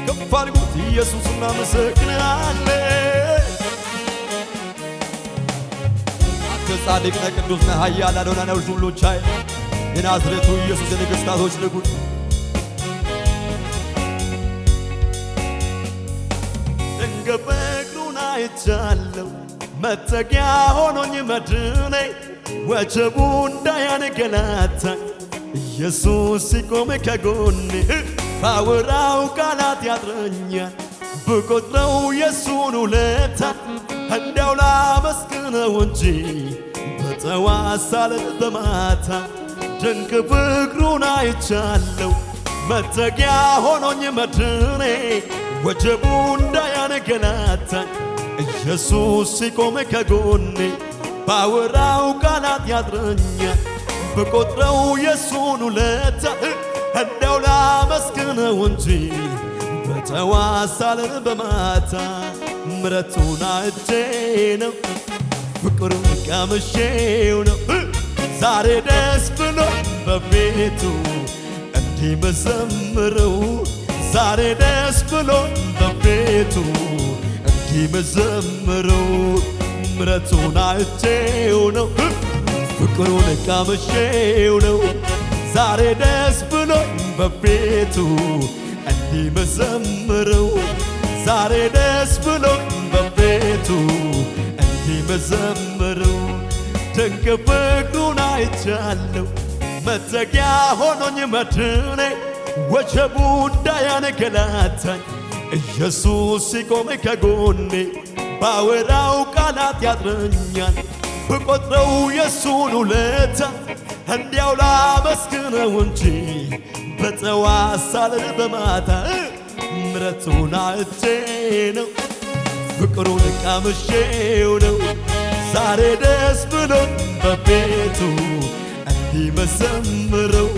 ከፍ አድርጉት ኢየሱስ እናመሰግናለን አንተ ጻድቅ ነህ ቅዱስ ነህ ኃያል አዶናይ ነህ ሁሉ ቻይ የናዝሬቱ ኢየሱስ የነገሥታቶች ንጉሥ ድንገት በእግሩን አይቻለሁ መጠጊያ ሆኖኝ መድኔ ወጀቡ እንዳያንገላታኝ ኢየሱስ ሲቆም ከጎኔ ባወራው ቃላት ያጥረኛል ብቆጥረው የሱን ውለታ እንዲያው ላመስግነው እንጂ በጠዋት ሳልል በማታ ድንቅ ፍቅሩን አይቻለሁ መጠጊያ ሆኖኝ መድኔ ወጀቡ እንዳያንገላታኝ ኢየሱስ ሲቆም ከጎኔ ባወራው ቃላት ያጥረኛል ብቆጥረው የሱን ውለታ እንዲያው ላመስግነው እንጂ በጠዋት ሳልል በማታ ምሕረቱን አይቼ ነው ፍቅሩን ቀምሼው ነው ዛሬ ደስ ብሎ በቤቱ እንዲህ መዘምረው ዛሬ ደስ ብሎ በቤቱ እንዲህ መዘምረው ምሕረቱን አይቼው ነው ፍቅሩን ቀምሼው ነው ዛሬ ደስ ብሎ በቤቱ እንዲህ መዘምረው ዛሬ ደስ ብሎ በቤቱ እንዲህ መዘምረው ድንቅ ፍቅሩን አይቻለሁ መጠጊያ ሆኖኝ መድኔ ወጀቡ እንዳያንገላታኝ ኢየሱስ ሲቆም ከጎኔ ባወራው ቃላት ያጥረኛል ብቆጥረው የሱን ውለታ እንዲያው ላመስግነው እንጂ በጠዋት ሳልል በማታ ምሕረቱን አይቼ ነው ፍቅሩን ቀምሼው ነው ዛሬ ደስ ብሎኝ በቤቱ እንዲህ መዘምረው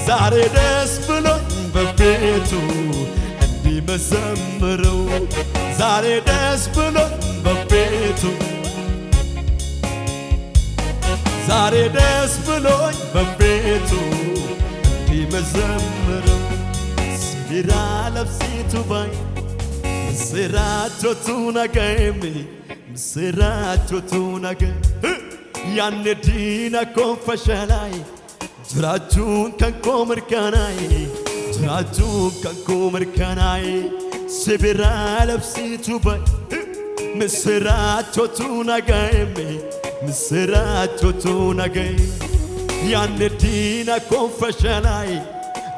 ዛሬ ደስ ብሎኝ በቤቱ እንዲህ መዘምረው ዛሬ ደስ ብሎኝ በቤቱ ዛሬ ደስ ብሎኝ በቤቱ እንዲህ መዘምረው ሲራ ለብሲቱ ባይ ምስራቾቱ ነገሜ ምስራቾቱ ነገ ያኔ ዲና ኮንፈሸላይ ጅራቹን ከንኮ ምርካናይ ጅራቹን ከንኮ ምርካናይ ሲራ ለብሲቱ ባይ ምስራቾቱ ነገሜ ምስራቾቱ ነገ ያኔ ዲና ኮንፈሸላይ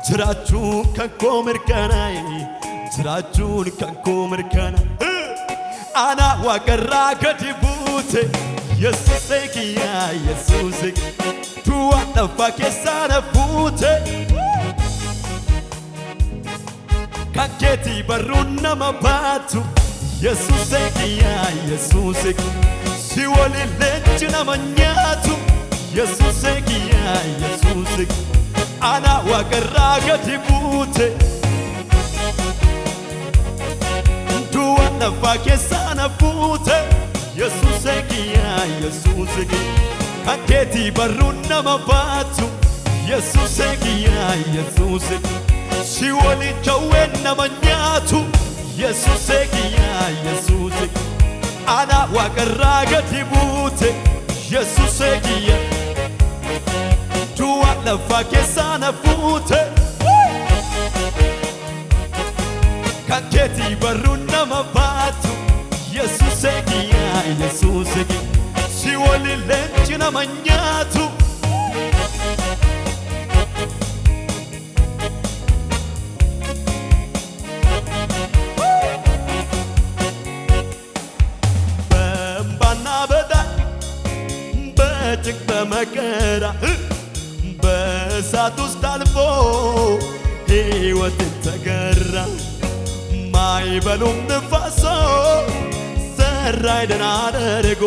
ጅራቹን ከንኮ ምርካናይ ጅራቹን ከንኮ ምርካናይ አና ዋቀራ ከዲቡቴ ኢየሱስ ኪያ ኢየሱስ ቱዋ ጠፋ ኬሳነ ፉቴ ካኬቲ በሩና መባቱ ኢየሱስ ኪያ ኢየሱስ ሲወል ለጅ ነመኛቱ ኢየሱስ ኪያ ኢየሱስ አና ዋቀራ ከዲቡቴ ቱዋ ጠፋ ኬሳነ ፉቴ ኢየሱስ ኪያ ኢየሱስ ካኬቲ በሩና መባቱ ኢየሱስ ኪያ ኢየሱስ ሲወል ጀዌን ነመኛቱ ኢየሱስ ኪያ ኢየሱስ አና ዋቀራ ገዲቡቴ ኢየሱስ ኪያ ቱዋ ጠፋ ኬሳነ ፉቴ ካኬቲ በሩና መባቱ ኢየሱስ ኪያ ኢየሱስ ሲወል ለንጭ ነመኛቱ በእምባና በዳር በጭንቅ በመከራ በእሳት ውስጥ አልፎ ሕይወትን ተገራ ማይበሉም ንፋሶ ሰራይ ደህና አድርጎ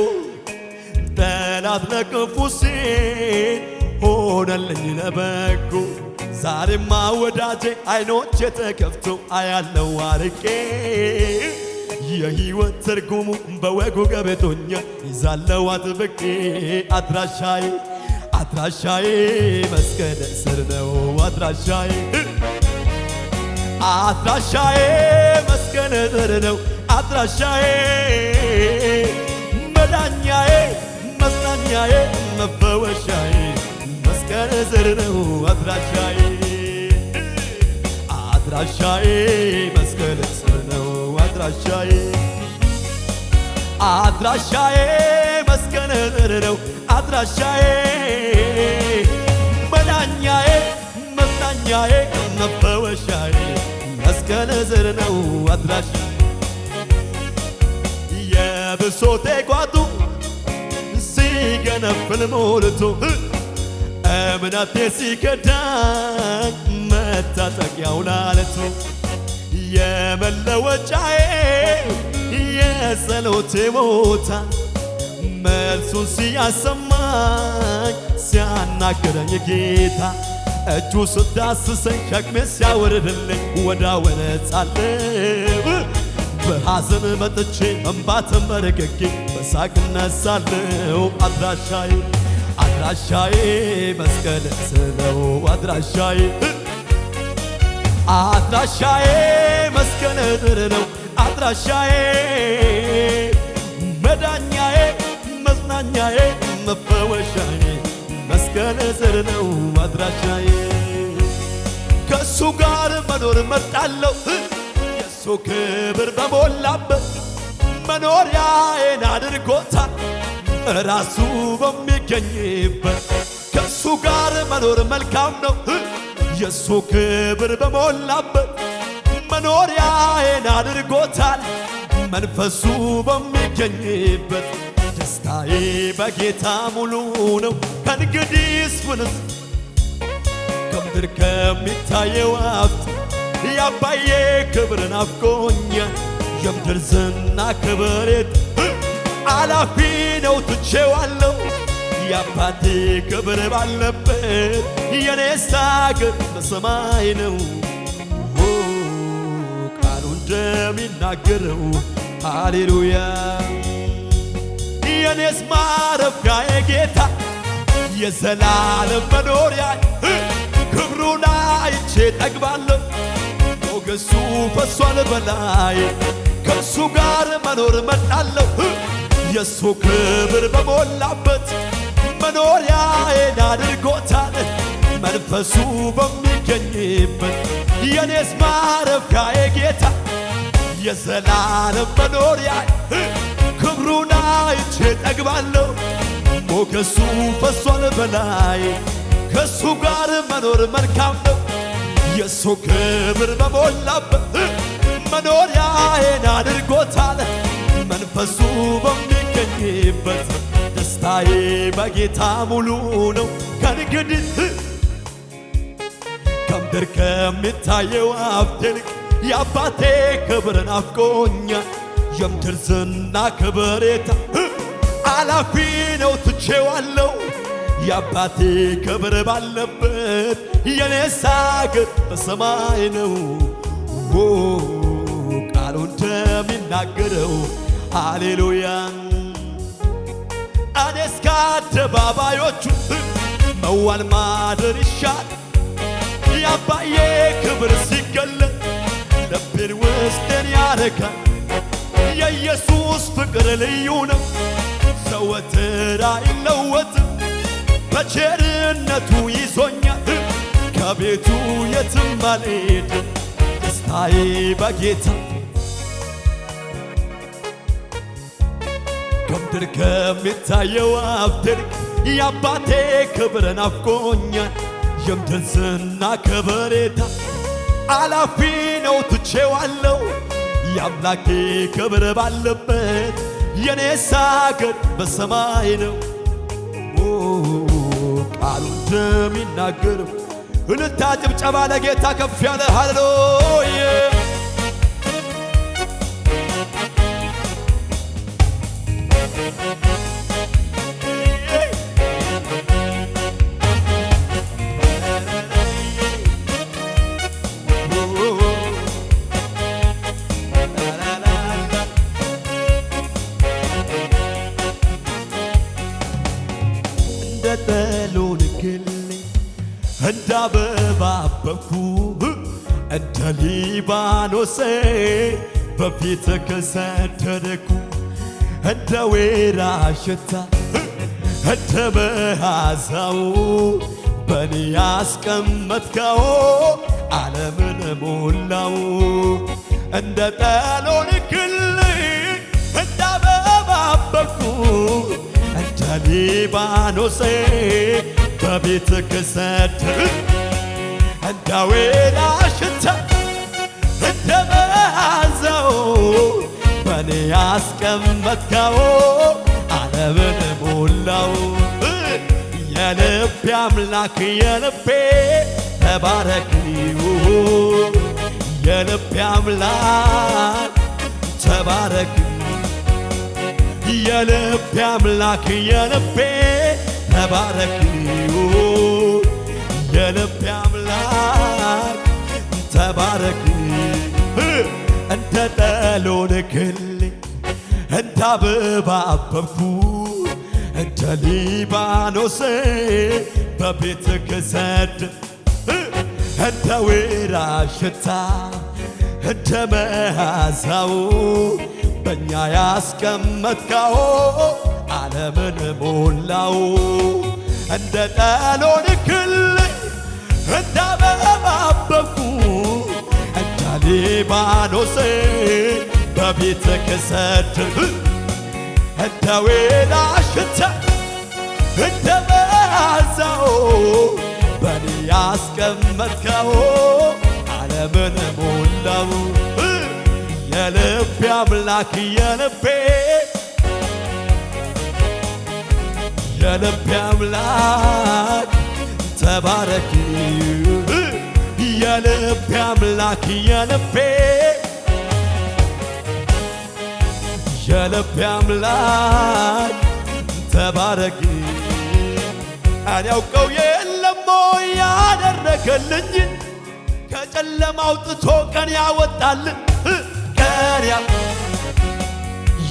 ጠላት ለክፉ ሲል ሆነልኝ ለበጎ ዛሬማ ወዳጄ አይኖቼ ተከፍተው አያለው አርቄ የሕይወት ትርጉሙ በወጉ ገብቶኛል ይዛለው አጥብቄ አድራሻዬ መስቀል ስር ነው አድራሻዬ አድራሻዬ መስቀል ስር ነው አድራሻዬ መዳኛዬ መጽናኛዬ መፈወሻዬ መስቀል ስር ነው አድራሻዬ አድራሻዬ መስቀል ስር ነው አድራሻዬ አድራሻዬ መስቀል ስር ነው አድራሻዬ መዳኛዬ መጽናኛዬ መፈወሻዬ መስቀል ስር ነው አድራሻ የብሶቴ ቋጡ ሲገነፍል ሞልቶ እምነቴ ሲከዳኝ መታጠቂያው ላለቱ የመለወጫዬ የጸሎቴ ቦታ መልሱን ሲያሰማኝ ሲያናግረኝ ጌታ እጁ ስዳስሰኝ ሸክሜ ሲያወርድልኝ ወዲያው እነጻለሁ በሐዘን መጥቼ እንባ ተንበርክኬ በሳቅ እነሳለሁ አድራሻዬ አድራሻዬ መስቀል ስር ነው አድራሻዬ አድራሻዬ መስቀል ስር ነው አድራሻዬ መዳኛዬ መጽናኛዬ መፈወሻዬ መስቀል ስር ነው አድራሻዬ ከሱ ጋር መኖር መርጣለሁ የሱ ክብር በሞላበት መኖሪያዬን አድርጎታል ራሱ በሚገኝበት ከሱ ጋር መኖር መልካም ነው የሱ ክብር በሞላበት መኖሪያዬን አድርጎታል መንፈሱ በሚገኝበት ደስታዬ በጌታ ሙሉ ነው ከእንግዲህስ ምንስ ከምድር ከሚታየው ሀብት የአባዬ ክብር ናፍቆኛል የምድር ዝና ክብሬት አላፊ ነው ትቼዋለሁ የአባቴ ክብር ባለበት የኔስ አገር በሰማይ ነው ቃሉ እንደሚናገረው ሃሌሉያ የኔስ ማረፊያዬ ጌታ የዘላለም መኖሪያ ክብሩን አይቼ ጠግባለሁ ሞገሱ ፈሷል በላይ ከሱ ጋር መኖር መጣለሁ የሱ ክብር በሞላበት መኖሪያዬን አድርጎታል መንፈሱ በሚገኝበት የኔስ ማረፊያዬ ጌታ የዘላለም መኖሪያ ክብሩን አይቼ ጠግባለሁ ሞገሱ ፈሷል በላይ ከሱ ጋር መኖር መልካም ነው የሱ ክብር በሞላበት መኖሪያዬን አድርጎታል መንፈሱ በሚገኝበት ደስታዬ በጌታ ሙሉ ነው ከእንግዲህ ከምድር ከሚታየው ሀብት ይልቅ የአባቴ ክብር ናፍቆኛል የምድር ዝና ከበሬታ አላፊ ነው ትቼዋለሁ የአባቴ ክብር ባለበት የኔስ አገር በሰማይ ነው ቃሉ እንደሚናገረው ሃሌሉያ እኔስ ከአደባባዮቹ መዋል ማደር ይሻል የአባዬ ክብር ሲገለጥ ልቤን ውስጤን ያረካል የኢየሱስ ፍቅር ልዩ ነው ዘወትር አይለወጥም በቸርነቱ ይዞኛል ከቤቱ የትም አልሄድም ደስታዬ በጌታ ከምድር ከሚታየው ሀብት ይልቅ የአባቴ ክብር ናፍቆኛል የምድር ዝና ከበሬታ አላፊ ነው ትቼዋለሁ የአምላኬ ክብር ባለበት የኔስ አገር በሰማይ ነው ቃሉ እንደሚናገረው እልልታ ጭብጨባ ለጌታ ከፍ ያለ ሃሌሉያ እንደ አበባ አበብኩ እንደ ሊባኖስ በፊትህ ከሰደድኩ እንደ ወይራ ሽታ እንደ መዓዛው በኔ ያስቀመጥከው ዓለምን ሞላው እንደ ጠሎን ክል እንደ አበባ አበብኩ እንደ ሊባኖስ በፊትህ ከሰደድኩ እንደ ወይራ ሽታ እንደ መዓዛው በኔ ያስቀመጥከው ዓለምን ሞላው የልቤ አምላክ የልቤ ተባረክ የልቤ አምላክ ተባረክ የልቤ አምላክ የልቤ ተባረክ የልቤ አምላክ ተባረክ እንደ ጠሎን ክል እንደ አበባ አበብኩ እንደ ሊባኖስ በፊትህ ከሰደድኩ እንደ ወይራ ሽታ እንደ መዓዛው በእኛ ያስቀመጥከው ዓለምን ሞላው እንደ ጠሎን ክል እንደ አበባ አበብኩ እንደ ሊባኖስ በፊትህ ከሰደድኩ እንደ ወይራ ሽታ እንደ መዓዛው በኔ ያስቀመጥከው ዓለምን ሞላው የልቤ አምላክ የልቤ አምላክ ተባረክ የልቤ አምላክ የልቤ አምላክ ተባረክ እኔ ያውቀው የለም ያደረገልኝ ከጨለማ አውጥቶ ቀን ያወጣልን ቀን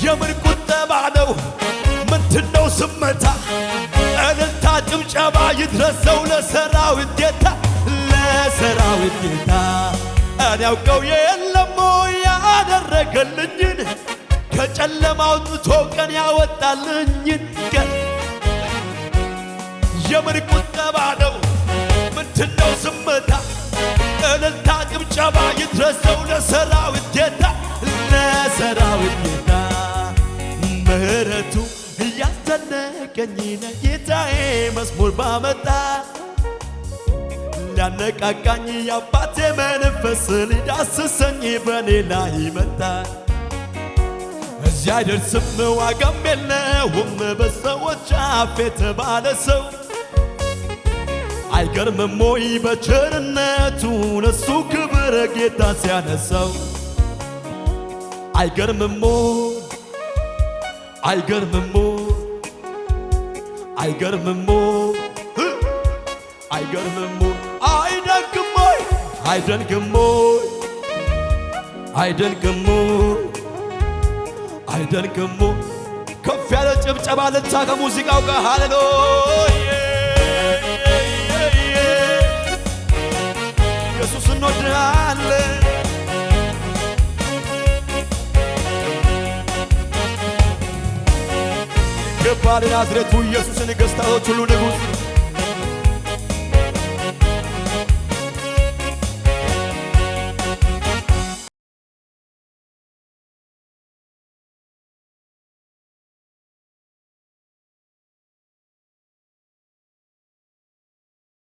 የምን ቁጠባ ነው ምንድነው ስመታ እልልታ ጭብጨባ ይድረሰው ለሰራዊት ጌታ እኔ ያውቀው የለም ያደረገልኝን ከጨለማ አውጥቶ ቀን ያወጣልኝን ቀን የምን ቁጠባ ነው ምንድነው ዝምታ እልልታ ጭብጨባ ይድረሰው ለሰራዊት ጌታ ምሕረቱ እያስደነቀኝ ጌታዬ መዝሙር ባመጣ ሊያነቃቃኝ የአባቴ መንፈስ ሊዳስሰኝ በኔ ላይ መጣ እዚያ አይደርስም ዋጋም የለውም በሰዎች አፍ የተባለ ሰው አይገርምም ወይ በቸርነቱ ለሱ ክብር ጌታ ሲያነሳው አይገርምም አይደንቅም ከፍ ያለ ጭብጨባ ልታ ከሙዚቃው ጋር ሃሌሉያ ኢየሱስ እንወድሃለን ገባል ናዝሬቱ ኢየሱስ ነገሥታቶች ሁሉ ንጉሥ